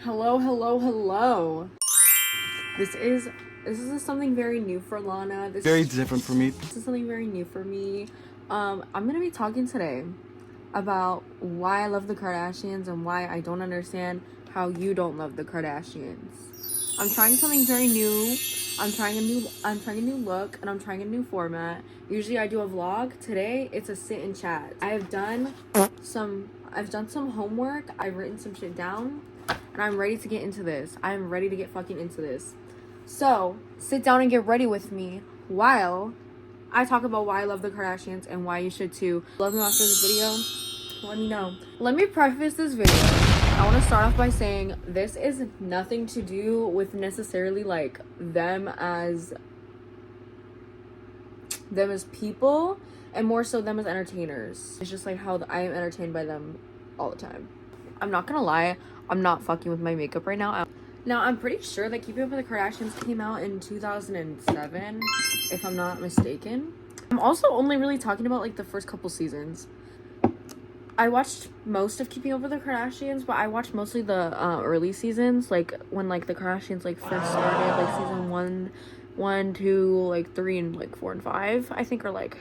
Hello, hello, hello. This is something very new for Lana. Very different for me. This is something very new for me. I'm gonna be talking today about why I love the Kardashians and why I don't understand how you don't love the Kardashians. I'm trying something very new. I'm trying a new look, and I'm trying a new format. Usually I do a vlog. Today it's a sit and chat. I've done some homework. I've written some shit down, and I'm ready to get into this. I'm ready to get fucking into this. So sit down and get ready with me while I talk about why I love the Kardashians and why you should too. Love them after this video? Let me know. Let me preface this video. I want to start off by saying this is nothing to do with necessarily like them as people, and more so them as entertainers. It's just like how I am entertained by them all the time. I'm not gonna lie, I'm not fucking with my makeup right now. Now, I'm pretty sure that Keeping Up with the Kardashians came out in 2007, if I'm not mistaken. I'm also only really talking about like the first couple seasons. I watched most of Keeping Up with the Kardashians, but I watched mostly the early seasons, like when like the Kardashians like first started, like season 1, 2, like 3, and like 4 and 5, I think are like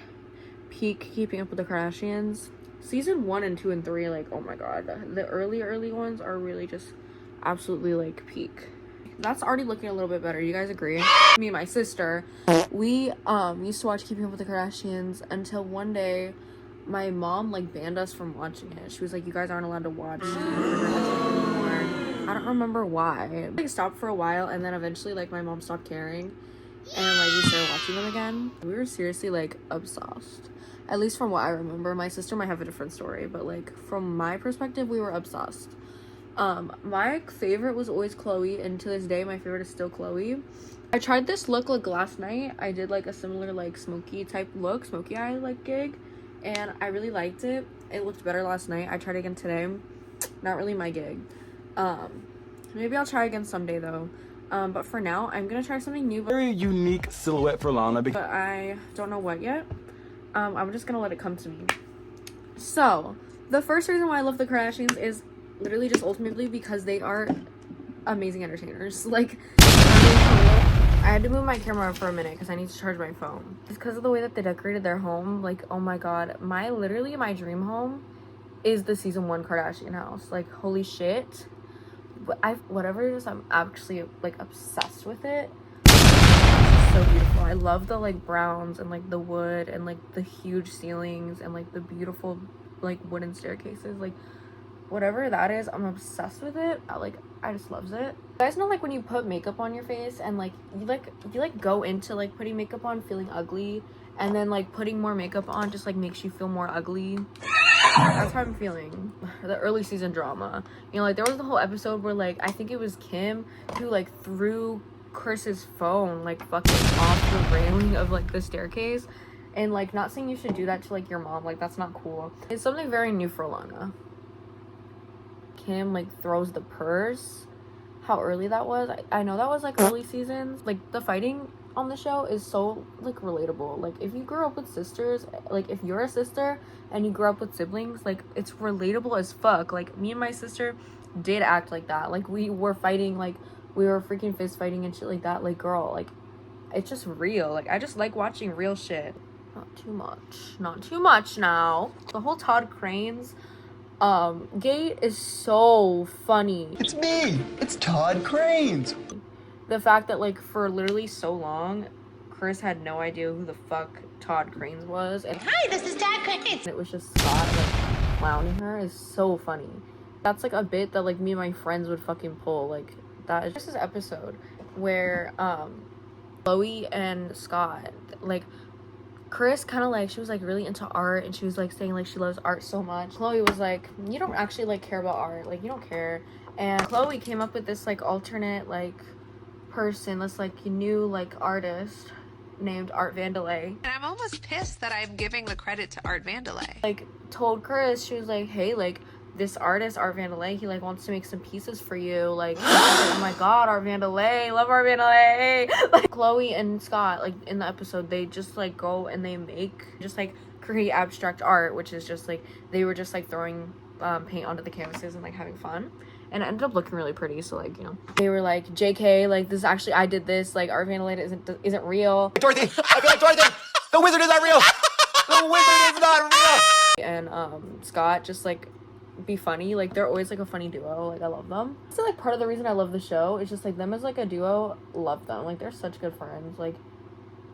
peak Keeping Up with the Kardashians. Season 1 and 2 and 3, like, oh my god, the early ones are really just absolutely like peak. That's already looking a little bit better. You guys agree? Me and my sister, we used to watch Keeping Up with the Kardashians until one day my mom like banned us from watching it. She was like, you guys aren't allowed to watch Keeping Up with the Kardashians anymore. I don't remember why. Like stopped for a while, and then eventually like my mom stopped caring, and like we started watching them again. We were seriously like obsessed. At least from what I remember. My sister might have a different story, but like from my perspective, we were obsessed. My favorite was always Chloe, and to this day my favorite is still Chloe. I tried this look like last night. I did like a similar like smoky type look, smoky eye like gig, and I really liked it. It looked better last night. I tried again today. Not really my gig. Maybe I'll try again someday though. But for now I'm gonna try something new. Very unique silhouette for Lana. But I don't know what yet. I'm just gonna let it come to me. So the first reason why I love the Kardashians is literally just ultimately because they are amazing entertainers. Like, I had to move my camera for a minute because I need to charge my phone. It's because of the way that they decorated their home. Like, oh my god, my dream home is the season 1 Kardashian house. Like, holy shit. But whatever it is, I'm actually like obsessed with it. It's so beautiful. I love the like browns and like the wood and like the huge ceilings and like the beautiful like wooden staircases. Like, whatever that is, I'm obsessed with it. I just loves it. You guys know like when you put makeup on your face and like you go into like putting makeup on feeling ugly, and then like putting more makeup on just like makes you feel more ugly. That's how I'm feeling. The early season drama, you know, like there was the whole episode where like I think it was Kim who like threw Chris's phone like fucking off the railing of like the staircase, and like not saying you should do that to like your mom, like that's not cool. It's something very new for Lana. Kim like throws the purse. How early that was. I know that was like early seasons. Like the fighting on the show is so like relatable. Like if you grew up with sisters, like if you're a sister and you grew up with siblings, like it's relatable as fuck. Like me and my sister did act like that. Like we were fighting, like we were freaking fist fighting and shit like that. Like girl, like it's just real. Like I just like watching real shit. Not too much now. The whole Todd Cranes gate is so funny. It's me! It's Todd Cranes! The fact that like for literally so long Chris had no idea who the fuck Todd Cranes was, and Hi, this is Todd Cranes. it was just Scott like clowning her is so funny. That's like a bit that like me and my friends would fucking pull. Like that is just this episode where Chloe and Scott, like Chris kind of like, she was like really into art, and she was like saying like she loves art so much. Chloe was like, you don't actually like care about art, like you don't care. And Chloe came up with this like alternate like person, this like new like artist named Art Vandelay. And I'm almost pissed that I'm giving the credit to Art Vandelay. Like told Chris, she was like, hey, like this artist Art Vandelay, he like wants to make some pieces for you. Like, oh my god, Art Vandelay, love Art Vandelay. Like Chloe and Scott, like in the episode, they just like go and they make just like create abstract art, which is just like they were just like throwing paint onto the canvases and like having fun. and it ended up looking really pretty. So like, you know, they were like, JK, like this actually, I did this, like Art Vandalite isn't real. Dorothy! I feel like Dorothy! The wizard is not real! The wizard is not real! And Scott just like be funny. Like they're always like a funny duo. Like I love them. So like part of the reason I love the show is just like them as like a duo. Love them. Like they're such good friends. Like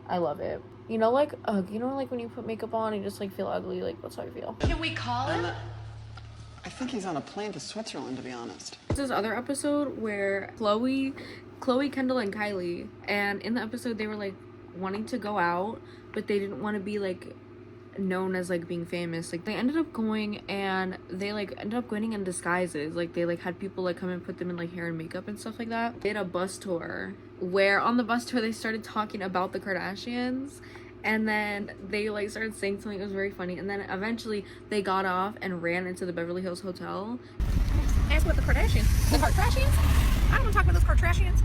I love it. You know, like you know, like when you put makeup on and you just like feel ugly. Like that's how I feel. Can we call him? I think he's on a plane to Switzerland, to be honest. There's this other episode where Chloe, Kendall, and Kylie, and in the episode they were like wanting to go out, but they didn't want to be like known as like being famous. Like they ended up going and they like ended up going in disguises. Like they like had people like come and put them in like hair and makeup and stuff like that. They had a bus tour where on the bus tour they started talking about the Kardashians, and then they like started saying something that was very funny, and then eventually they got off and ran into the Beverly Hills Hotel. Ask what the Kardashians. The Kardashians? I don't want to talk about those Kardashians.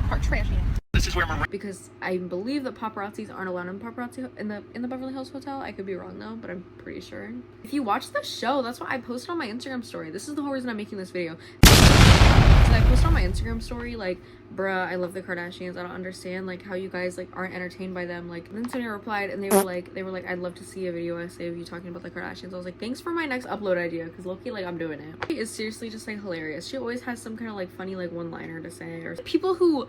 Kardashians. This is where my Because I believe that paparazzis aren't allowed in the Beverly Hills Hotel. I could be wrong though, but I'm pretty sure. If you watch the show, that's what I posted on my Instagram story. This is the whole reason I'm making this video. I posted on my Instagram story like, bruh, I love the Kardashians. I don't understand like how you guys like aren't entertained by them. Like then somebody replied and they were like I'd love to see a video essay of you talking about the Kardashians. I was like, thanks for my next upload idea, because low-key like I'm doing it. She is seriously just like hilarious. She always has some kind of like funny like one-liner to say. Or people who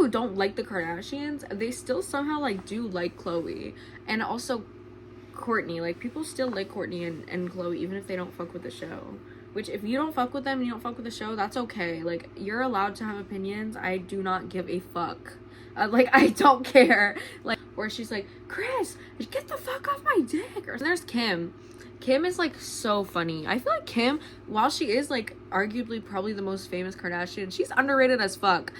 don't like the Kardashians, they still somehow like do like Chloe and also Kourtney. Like people still like Kourtney and Chloe even if they don't fuck with the show. Which, if you don't fuck with them and you don't fuck with the show, that's okay. Like, you're allowed to have opinions. I do not give a fuck. Like, I don't care. Like, where she's like, Chris, get the fuck off my dick. Or there's Kim. Kim is, like, so funny. I feel like Kim, while she is, like, arguably probably the most famous Kardashian, she's underrated as fuck.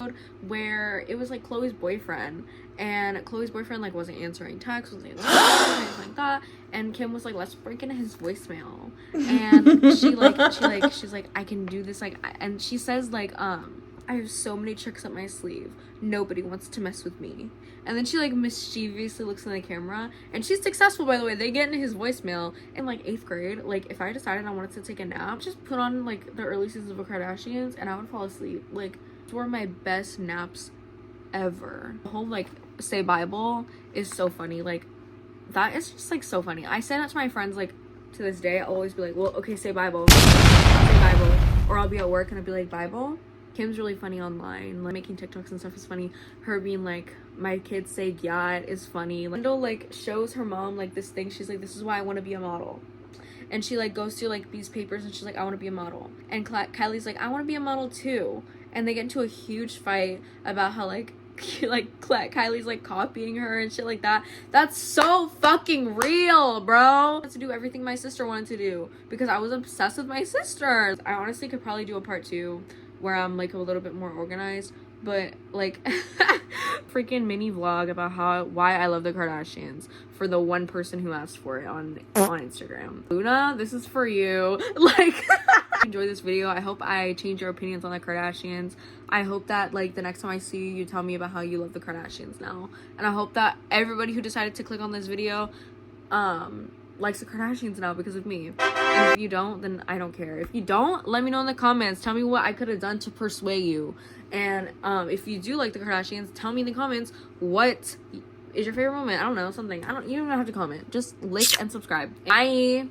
Where it was, like, Chloe's boyfriend. And Chloe's boyfriend, like, wasn't answering texts, wasn't answering anything like that. And Kim was like, let's break into his voicemail. And she's like, I can do this. Like, and she says, like, I have so many tricks up my sleeve. Nobody wants to mess with me. And then she, like, mischievously looks in the camera. And she's successful, by the way. They get into his voicemail in, like, 8th grade. Like, if I decided I wanted to take a nap, just put on, like, the early seasons of the Kardashians, and I would fall asleep. Like, it's one of my best naps ever. The whole, like, say Bible is so funny. Like, that is just like so funny. I say that to my friends like to this day. I'll always be like, well, okay, say Bible, or I'll be at work and I'll be like, Bible. Kim's really funny online, like making TikToks and stuff is funny. Her being like, my kids say yeah is funny. Kendall like shows her mom like this thing. She's like, this is why I want to be a model. And she like goes through like these papers and she's like, I want to be a model. And Kylie's like, I want to be a model too. And they get into a huge fight about how like Kylie's like copying her and shit like that. That's so fucking real, bro. To do everything my sister wanted to do because I was obsessed with my sister. I honestly could probably do a part 2 where I'm like a little bit more organized, but like freaking mini vlog about why I love the Kardashians for the one person who asked for it on Instagram. Luna, this is for you. Like enjoy this video. I hope I change your opinions on the Kardashians. I hope that like the next time I see you, you tell me about how you love the Kardashians now. And I hope that everybody who decided to click on this video likes the Kardashians now because of me. And if you don't, then I don't care. If you don't, let me know in the comments. Tell me what I could have done to persuade you. And if you do like the Kardashians, tell me in the comments what is your favorite moment. I don't know, something. You don't even have to comment. Just like and subscribe. Bye.